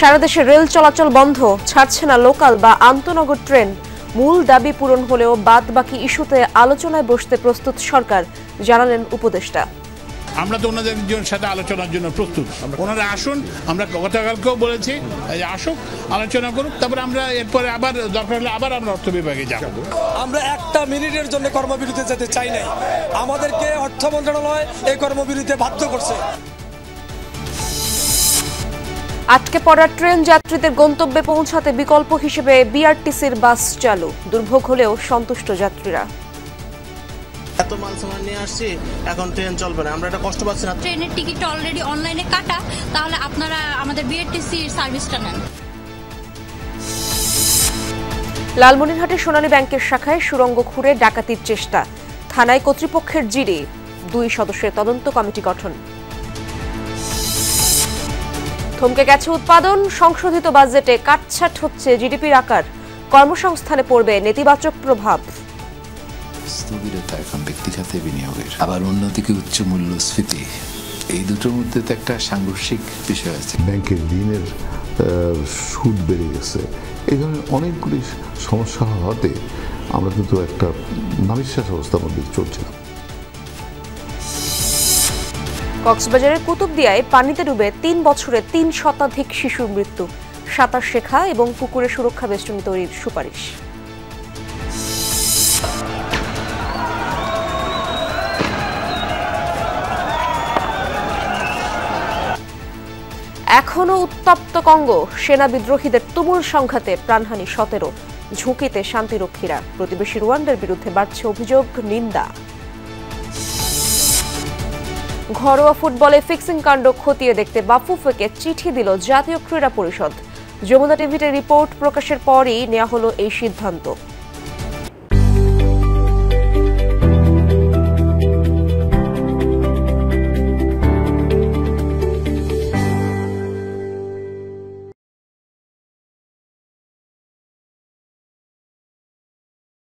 সারা দেশে রেল চলাচল বন্ধ, ছাড়ছে না লোকাল বা আন্তনগর ট্রেন। মূল দাবি পূরণ হলেও বাদ বাকি ইস্যুতে আলোচনায় বসতে প্রস্তুত সরকার, জানালেন উপদেষ্টা। আমরা তো ওনাদের সাথে আলোচনার জন্য প্রস্তুত। ওনারা আসুন, আমরা গতকালকেও বলেছি আসুক, আলোচনা করুক, তারপরে আমরা এরপরে আবার দরকার হলে আবার আমরা অর্থ বিভাগে যাব। আমরা একটা মিনিটের জন্য কর্মবিরতিতে যেতে চাই নাই, আমাদেরকে অর্থ মন্ত্রণালয় এই কর্মবিরতিতে বাধ্য করছে। আটকে পড়া ট্রেন যাত্রীদের গন্তব্যে পৌঁছাতে বিকল্প হিসেবে বিআরটিসির বাস চালু। দুর্ভোগ হলেও সন্তুষ্ট যাত্রীরা। এত মাল সামান নিয়ে আসছি, এখন ট্রেন চলবে না, আমরা এটা কষ্ট পাচ্ছি না। ট্রেনের টিকিট অলরেডি অনলাইনে কাটা, তাহলে আপনারা আমাদের বিআরটিসির সার্ভিসটা নেন। লালমনিরহাটে সোনালী ব্যাংকের শাখায় সুড়ঙ্গ খুঁড়ে ডাকাতির চেষ্টা। থানায় কর্তৃপক্ষের জিডি, 2 সদস্যের তদন্ত কমিটি গঠন। থমকে গেছে উৎপাদন, সংশোধিত বাজেটে কাটছাট হচ্ছে জিডিপির আকার। কর্মসংস্থানে পড়বে নেতিবাচক প্রভাব। স্থবিরতা এখন ব্যক্তি খাতে বিনিয়োগের, আবার অন্যদিকে উচ্চ মূল্যস্ফীতি, এই দুটোর মধ্যে তো একটা সাংঘর্ষিক বিষয় আছে। ব্যাংকের ঋণের সুদ বেড়ে গেছে, এই ধরনের অনেকগুলি সমস্যা হওয়াতে আমরা কিন্তু একটা নাভিশ্বাস অবস্থার মধ্যে চলছিলাম। কক্সবাজারের কুতুবদিয়ায় পানিতে ডুবে 3 বছরে 3 শতাধিক শিশুর মৃত্যু। সাঁতার শেখা এবং পুকুরে সুরক্ষা বেষ্টনী তৈরির সুপারিশ। এখনো উত্তপ্ত কঙ্গো, সেনা বিদ্রোহীদের তুমুল সংঘাতে প্রাণহানি 17, ঝুঁকিতে শান্তিরক্ষীরা। প্রতিবেশী রুয়ান্ডার বিরুদ্ধে বাড়ছে অভিযোগ, নিন্দা। ঘরোয়া ফুটবলে ফিক্সিং কাণ্ড খতিয়ে দেখতে বাফুফেকে চিঠি দিল জাতীয় ক্রীড়া পরিষদ। যমুনা টিভিতে রিপোর্ট প্রকাশের পরই নেওয়া হলো এই সিদ্ধান্ত।